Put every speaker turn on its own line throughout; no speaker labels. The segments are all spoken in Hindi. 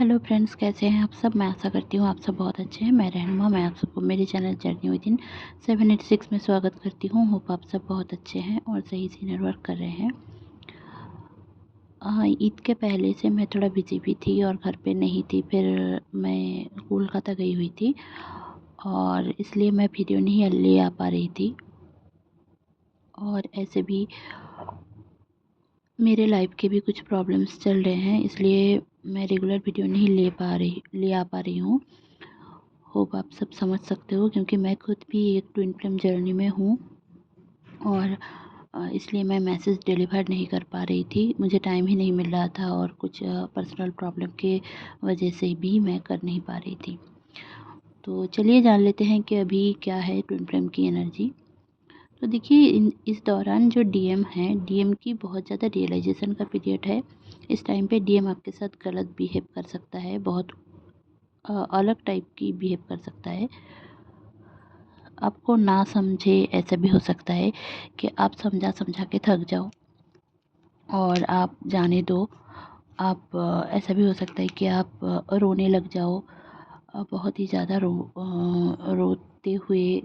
हेलो फ्रेंड्स, कैसे हैं आप सब। मैं आशा करती हूँ आप सब बहुत अच्छे हैं। मैं रहनुमा, मैं आप सबको मेरे चैनल जर्नी विदिन 786 में स्वागत करती हूँ। होप आप सब बहुत अच्छे हैं और सही से इनर वर्क कर रहे हैं। ईद के पहले से मैं थोड़ा बिजी भी थी और घर पे नहीं थी। फिर मैं कोलकाता गई हुई थी और इसलिए मैं वीडियो नहीं ले आ पा रही थी। और ऐसे भी मेरे लाइफ के भी कुछ प्रॉब्लम्स चल रहे हैं, इसलिए मैं रेगुलर वीडियो नहीं ले आ पा रही हूँ। होप आप सब समझ सकते हो, क्योंकि मैं खुद भी एक ट्विन फ्लेम जर्नी में हूँ और इसलिए मैं मैसेज डिलीवर नहीं कर पा रही थी। मुझे टाइम ही नहीं मिल रहा था और कुछ पर्सनल प्रॉब्लम के वजह से भी मैं कर नहीं पा रही थी। तो चलिए जान लेते हैं कि अभी क्या है ट्विन फ्लेम की एनर्जी। तो देखिए, इस दौरान जो डीएम है, डीएम की बहुत ज़्यादा रियलाइजेशन का पीरियड है। इस टाइम पे डीएम आपके साथ गलत बिहेव कर सकता है, बहुत अलग टाइप की बिहेव कर सकता है। आपको ना समझे, ऐसा भी हो सकता है कि आप समझा समझा के थक जाओ और आप जाने दो। आप ऐसा भी हो सकता है कि आप रोने लग जाओ, बहुत ही ज़्यादा रोते हुए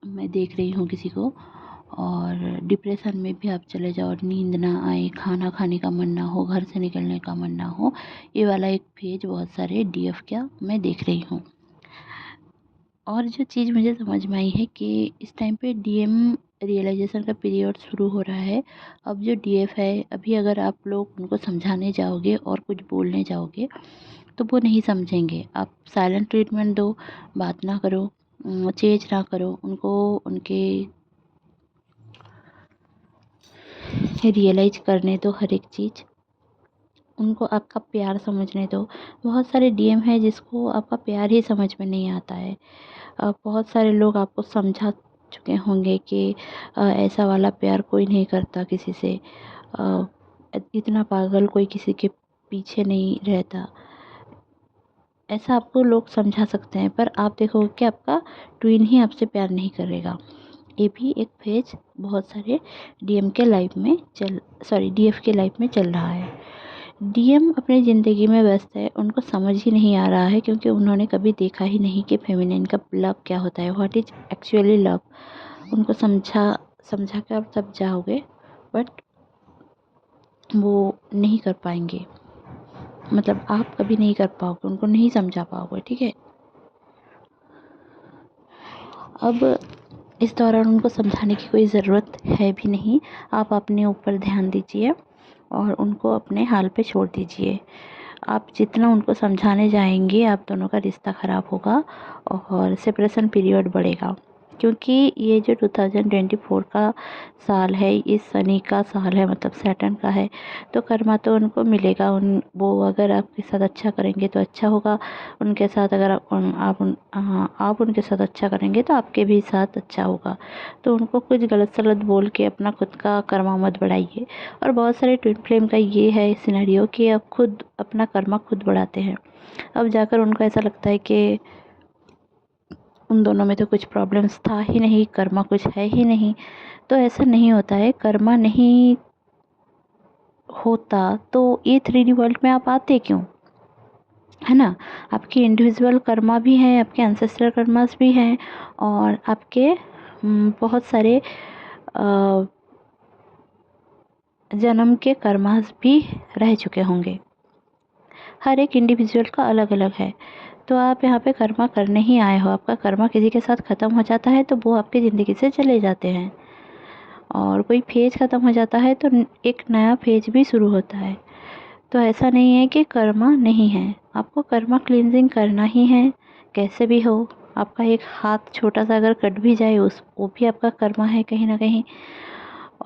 मैं देख रही हूँ किसी को। और डिप्रेशन में भी आप चले जाओ और नींद ना आए, खाना खाने का मन ना हो, घर से निकलने का मन ना हो। ये वाला एक पेज बहुत सारे डीएफ का मैं देख रही हूँ। और जो चीज़ मुझे समझ में आई है कि इस टाइम पे डीएम रियलाइजेशन का पीरियड शुरू हो रहा है। अब जो डीएफ है, अभी अगर आप लोग उनको समझाने जाओगे और कुछ बोलने जाओगे तो वो नहीं समझेंगे। आप साइलेंट ट्रीटमेंट दो, बात ना करो, चेंज ना करो उनको, उनके रियलाइज करने दो हर एक चीज़। उनको आपका प्यार समझने दो। बहुत सारे डीएम हैं जिसको आपका प्यार ही समझ में नहीं आता है। बहुत सारे लोग आपको समझा चुके होंगे कि ऐसा वाला प्यार कोई नहीं करता किसी से। अ, इतना पागल कोई किसी के पीछे नहीं रहता। ऐसा आपको लोग समझा सकते हैं, पर आप देखोगे कि आपका ट्विन ही आपसे प्यार नहीं करेगा। ये भी एक फेज बहुत सारे डीएम के लाइफ में डीएफ के लाइफ में चल रहा है। डीएम अपनी ज़िंदगी में व्यस्त है, उनको समझ ही नहीं आ रहा है, क्योंकि उन्होंने कभी देखा ही नहीं कि फेमिनिन का लव क्या होता है, व्हाट इज़ एक्चुअली लव। उनको समझा समझा कर आप सब जाओगे, बट वो नहीं कर पाएंगे। मतलब आप कभी नहीं कर पाओगे, उनको नहीं समझा पाओगे, ठीक है। अब इस दौरान उनको समझाने की कोई ज़रूरत है भी नहीं। आप अपने ऊपर ध्यान दीजिए और उनको अपने हाल पे छोड़ दीजिए। आप जितना उनको समझाने जाएंगे, आप दोनों का रिश्ता ख़राब होगा और सेपरेशन पीरियड बढ़ेगा। क्योंकि ये जो 2024 का साल है, ये शनि का साल है, मतलब सैटर्न का है। तो कर्मा तो उनको मिलेगा। वो अगर आपके साथ अच्छा करेंगे तो अच्छा होगा उनके साथ। अगर आप उनके साथ अच्छा करेंगे तो आपके भी साथ अच्छा होगा। तो उनको कुछ गलत सलत बोल के अपना खुद का कर्मा मत बढ़ाइए। और बहुत सारे ट्विन फ्लेम का ये है सिनेरियो कि आप खुद अपना कर्मा खुद बढ़ाते हैं। अब जाकर उनको ऐसा लगता है कि उन दोनों में तो कुछ प्रॉब्लम्स था ही नहीं, कर्मा कुछ है ही नहीं। तो ऐसा नहीं होता है। कर्मा नहीं होता तो ये 3D वर्ल्ड में आप आते क्यों, है ना। आपके इंडिविजुअल कर्मा भी हैं, आपके एंसेस्ट्रल कर्मास भी हैं और आपके बहुत सारे जन्म के कर्मास भी रह चुके होंगे। हर एक इंडिविजुअल का अलग अलग है। तो आप यहाँ पे कर्मा करने ही आए हो। आपका कर्मा किसी के साथ ख़त्म हो जाता है तो वो आपकी ज़िंदगी से चले जाते हैं, और कोई फेज ख़त्म हो जाता है तो एक नया फेज भी शुरू होता है। तो ऐसा नहीं है कि कर्मा नहीं है, आपको कर्मा क्लींजिंग करना ही है कैसे भी हो। आपका एक हाथ छोटा सा अगर कट भी जाए, उस वो भी आपका कर्मा है कहीं ना कहीं।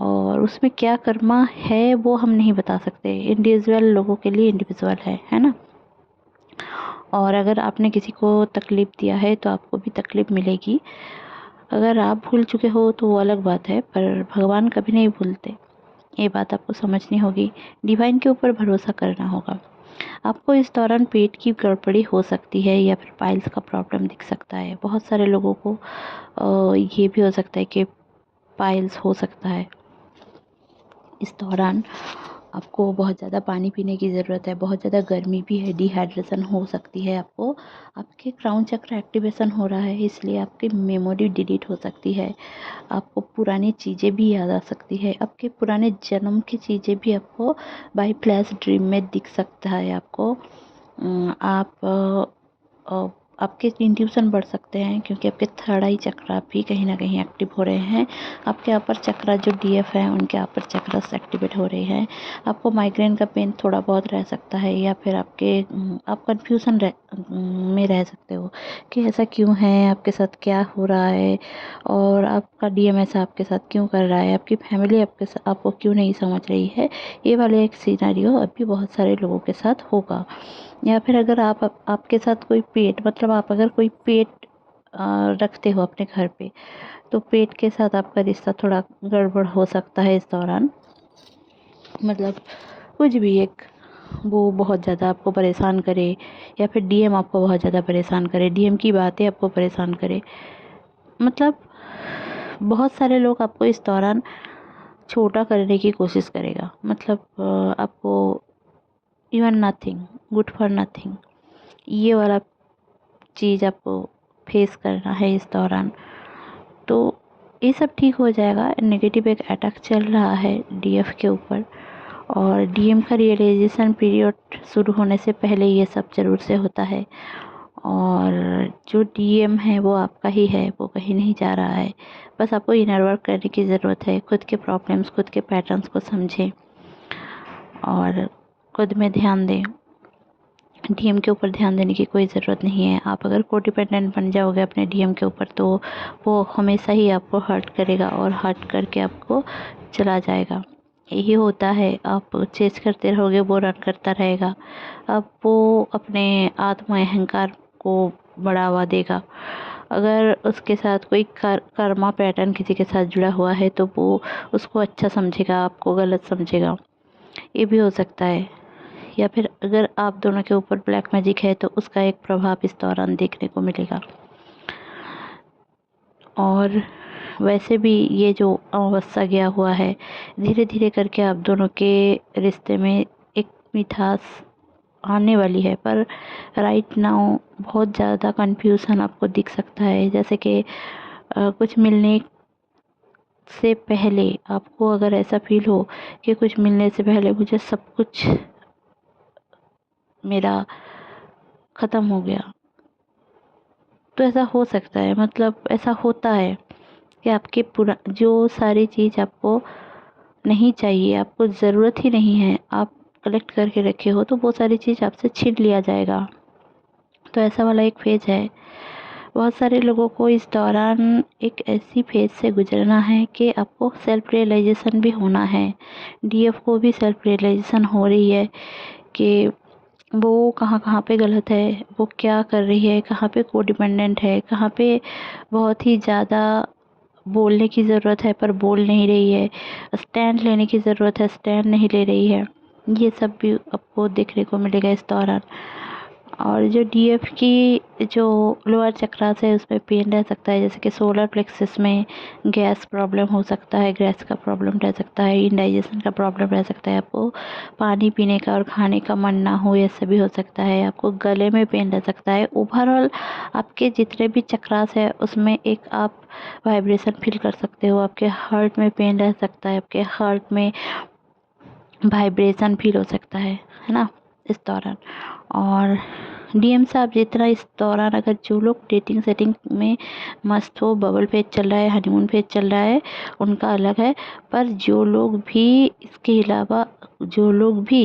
और उसमें क्या कर्मा है वो हम नहीं बता सकते, इंडिविजुअल लोगों के लिए इंडिविजुअल है ना। और अगर आपने किसी को तकलीफ़ दिया है तो आपको भी तकलीफ़ मिलेगी। अगर आप भूल चुके हो तो वो अलग बात है, पर भगवान कभी नहीं भूलते। ये बात आपको समझनी होगी। डिवाइन के ऊपर भरोसा करना होगा। आपको इस दौरान पेट की गड़बड़ी हो सकती है या फिर पाइल्स का प्रॉब्लम दिख सकता है। बहुत सारे लोगों को ये भी हो सकता है कि पाइल्स हो सकता है इस दौरान। आपको बहुत ज़्यादा पानी पीने की ज़रूरत है, बहुत ज़्यादा गर्मी भी है, डिहाइड्रेशन हो सकती है आपको। आपके क्राउन चक्र एक्टिवेशन हो रहा है, इसलिए आपकी मेमोरी डिलीट हो सकती है, आपको पुरानी चीज़ें भी याद आ सकती है, आपके पुराने जन्म की चीज़ें भी आपको बाई फ्लैश ड्रीम में दिख सकता है आपको। आप आपके इंट्यूशन बढ़ सकते हैं क्योंकि आपके थर्ड आई चक्रा भी कहीं ना कहीं एक्टिव हो रहे हैं। आपके अपर चक्रा जो डीएफ है उनके अपर चक्रा एक्टिवेट हो रहे हैं। आपको माइग्रेन का पेन थोड़ा बहुत रह सकता है, या फिर आप कंफ्यूजन में रह सकते हो कि ऐसा क्यों है, आपके साथ क्या हो रहा है, और आपका डीएम ऐसा आपके साथ क्यों कर रहा है, आपकी फैमिली आपको क्यों नहीं समझ रही है। ये वाले एक सिनेरियो अभी बहुत सारे लोगों के साथ होगा। या फिर अगर आपके साथ कोई पेट, मतलब आप अगर कोई पेट रखते हो अपने घर पे, तो पेट के साथ आपका रिश्ता थोड़ा गड़बड़ हो सकता है इस दौरान। मतलब कुछ भी एक वो बहुत ज़्यादा आपको परेशान करे, या फिर डीएम आपको बहुत ज़्यादा परेशान करे, डीएम की बातें आपको परेशान करे। मतलब बहुत सारे लोग आपको इस दौरान छोटा करने की कोशिश करेगा। मतलब आपको even nothing, good for nothing, ये वाला चीज़ आपको फेस करना है इस दौरान। तो ये सब ठीक हो जाएगा। नेगेटिव एक अटैक चल रहा है डीएफ के ऊपर, और डीएम का रियलाइजेशन पीरियड शुरू होने से पहले ये सब ज़रूर से होता है। और जो डीएम है वो आपका ही है, वो कहीं नहीं जा रहा है। बस आपको इनर वर्क करने की ज़रूरत है, खुद के प्रॉब्लम्स, खुद के पैटर्न्स को समझें और खुद में ध्यान दें। डीएम के ऊपर ध्यान देने की कोई ज़रूरत नहीं है। आप अगर कोडिपेंडेंट बन जाओगे अपने डीएम के ऊपर, तो वो हमेशा ही आपको हर्ट करेगा और हर्ट करके आपको चला जाएगा। यही होता है, आप चेस करते रहोगे, वो रन करता रहेगा। अब वो अपने आत्म अहंकार को बढ़ावा देगा। अगर उसके साथ कोई कर्मा पैटर्न किसी के साथ जुड़ा हुआ है, तो वो उसको अच्छा समझेगा, आपको गलत समझेगा। ये भी हो सकता है। या फिर अगर आप दोनों के ऊपर ब्लैक मैजिक है, तो उसका एक प्रभाव इस दौरान देखने को मिलेगा। और वैसे भी ये जो अमावस्या गया हुआ है, धीरे धीरे करके आप दोनों के रिश्ते में एक मिठास आने वाली है। पर राइट नाउ बहुत ज़्यादा कंफ्यूजन आपको दिख सकता है। जैसे कि कुछ मिलने से पहले आपको अगर ऐसा फील हो कि कुछ मिलने से पहले मुझे सब कुछ मेरा ख़त्म हो गया, तो ऐसा हो सकता है। मतलब ऐसा होता है कि आपके पूरा जो सारी चीज़ आपको नहीं चाहिए, आपको ज़रूरत ही नहीं है, आप कलेक्ट करके रखे हो, तो वो सारी चीज़ आपसे छीन लिया जाएगा। तो ऐसा वाला एक फेज़ है। बहुत सारे लोगों को इस दौरान एक ऐसी फेज़ से गुजरना है कि आपको सेल्फ रियलाइजेशन भी होना है। डीएफ को भी सेल्फ रियलाइजेशन हो रही है कि वो कहाँ कहाँ पे गलत है, वो क्या कर रही है, कहाँ पे कोडिपेंडेंट है, कहाँ पे बहुत ही ज़्यादा बोलने की ज़रूरत है पर बोल नहीं रही है, स्टैंड लेने की ज़रूरत है, स्टैंड नहीं ले रही है। ये सब भी आपको देखने को मिलेगा इस दौरान। और जो डीएफ की जो लोअर चक्रास है, उसमें पेन रह सकता है, जैसे कि सोलर प्लेक्सस में गैस प्रॉब्लम हो सकता है, गैस का प्रॉब्लम रह सकता है, इंडाइजेशन का प्रॉब्लम रह सकता है, आपको पानी पीने का और खाने का मन ना हो, ये सभी हो सकता है। आपको गले में पेन रह सकता है। ओवरऑल आपके जितने भी चक्रास है उसमें एक आप वाइब्रेशन फील कर सकते हो। आपके हार्ट में पेन रह सकता है, आपके हार्ट में वाइब्रेशन फील हो सकता है ना इस दौरान। और डीएम साहब जितना इस दौरान, अगर जो लोग डेटिंग सेटिंग में मस्त हो, बबल फेज चल रहा है, हनीमून फेज चल रहा है, उनका अलग है। पर जो लोग भी इसके अलावा, जो लोग भी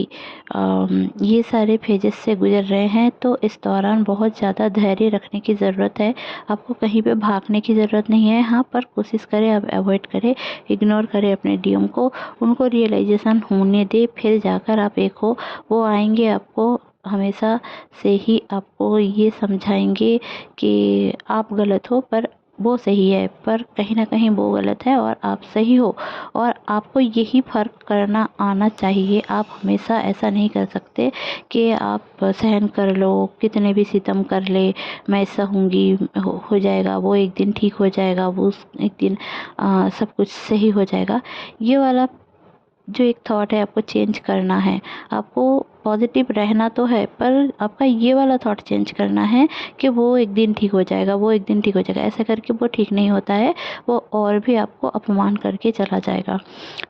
ये सारे फेजेस से गुजर रहे हैं, तो इस दौरान बहुत ज़्यादा धैर्य रखने की ज़रूरत है। आपको कहीं पे भागने की ज़रूरत नहीं है। हाँ, पर कोशिश करें, आप अवॉइड करें, इग्नोर करें अपने डीएम को, उनको रियलाइजेशन होने दे, फिर जाकर आप एक हो। वो आएंगे, आपको हमेशा से ही आपको ये समझाएंगे कि आप गलत हो पर वो सही है, पर कहीं ना कहीं वो गलत है और आप सही हो। और आपको यही फ़र्क करना आना चाहिए। आप हमेशा ऐसा नहीं कर सकते कि आप सहन कर लो, कितने भी सितम कर ले, मैं सहूँगी, हो जाएगा, वो एक दिन ठीक हो जाएगा, वो एक दिन सब कुछ सही हो जाएगा। ये वाला जो एक थॉट है आपको चेंज करना है। आपको पॉजिटिव रहना तो है, पर आपका ये वाला थॉट चेंज करना है कि वो एक दिन ठीक हो जाएगा, वो एक दिन ठीक हो जाएगा। ऐसा करके वो ठीक नहीं होता है, वो और भी आपको अपमान करके चला जाएगा।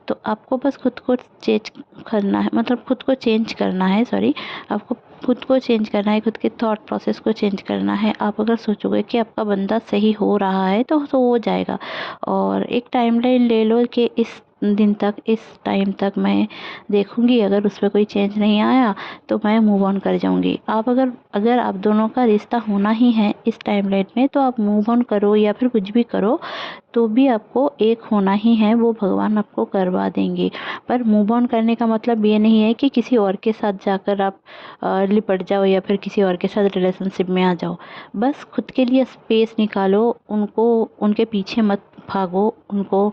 तो आपको बस खुद को चेंज करना है, मतलब खुद को चेंज करना है, सॉरी, आपको खुद को चेंज करना है, खुद के थॉट प्रोसेस को चेंज करना है। आप अगर सोचोगे कि आपका बंदा सही हो रहा है तो हो जाएगा। और एक टाइमलाइन ले लो कि इस दिन तक, इस टाइम तक मैं देखूंगी, अगर उस पर कोई चेंज नहीं आया तो मैं मूव ऑन कर जाऊंगी। आप अगर अगर आप दोनों का रिश्ता होना ही है इस टाइमलाइन में, तो आप मूव ऑन करो या फिर कुछ भी करो, तो भी आपको एक होना ही है, वो भगवान आपको करवा देंगे। पर मूव ऑन करने का मतलब ये नहीं है कि किसी और के साथ जाकर आप लिपट जाओ या फिर किसी और के साथ रिलेशनशिप में आ जाओ। बस खुद के लिए स्पेस निकालो, उनको, उनके पीछे मत भागो, उनको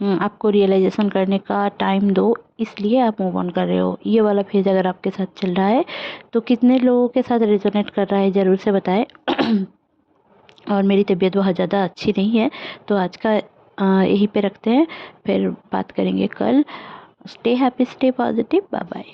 आपको रियलाइजेशन करने का टाइम दो, इसलिए आप मूव ऑन कर रहे हो। ये वाला फेज अगर आपके साथ चल रहा है तो कितने लोगों के साथ रेजोनेट कर रहा है ज़रूर से बताएं। और मेरी तबीयत बहुत ज़्यादा अच्छी नहीं है, तो आज का यहीं पे रखते हैं, फिर बात करेंगे कल। Stay happy, stay positive, bye bye.